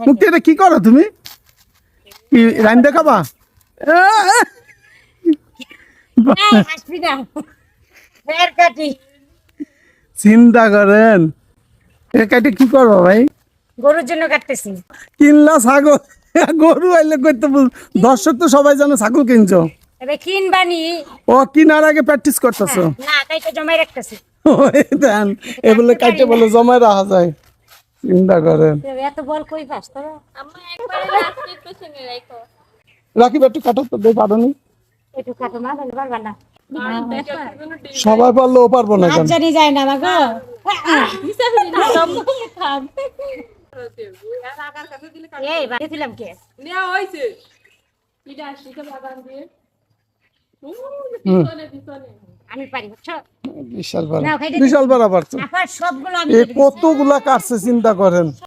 মুক্তি এটা কি করো তুমি? কি রাইন দেখাবা? চিন্তা করেন এ কাটে কি করবো ভাই? গরুর জন্য কাটতেছি। কিনলা ছাগল, গরু আইলে করতে দর্শক তো সবাই জানো ছাগল কিনছো। এবার কিনবানি ও কিনার আগে প্র্যাকটিস করতেছো? না কাইটা জমাই রাখতেছি। দেন এগুলো কাটে বলে জমায় রাখা যায়। চিন্তা করেন এত বল কই পাস তোরা? আম্মা একবারে লাস্টের পেছনে রাখো। রাকিব একটু কাটো তো দেই পারো নি? একটু কাটো না তাহলে পারবা না। সবাই পারলেও পারবো না হাত কেন? জানি যায় না মাগো। এই বাড়িছিলাম কে? নেওয়া হয়েছে এটা আসছে বাগান দিয়ে পিছনে আমি পারি বুঝছো? বিশাল বড়, নাও, খাইতে বিশাল বড় পারছো। আবার সবগুলো আমি এ কতগুলা কাটছে চিন্তা করেন।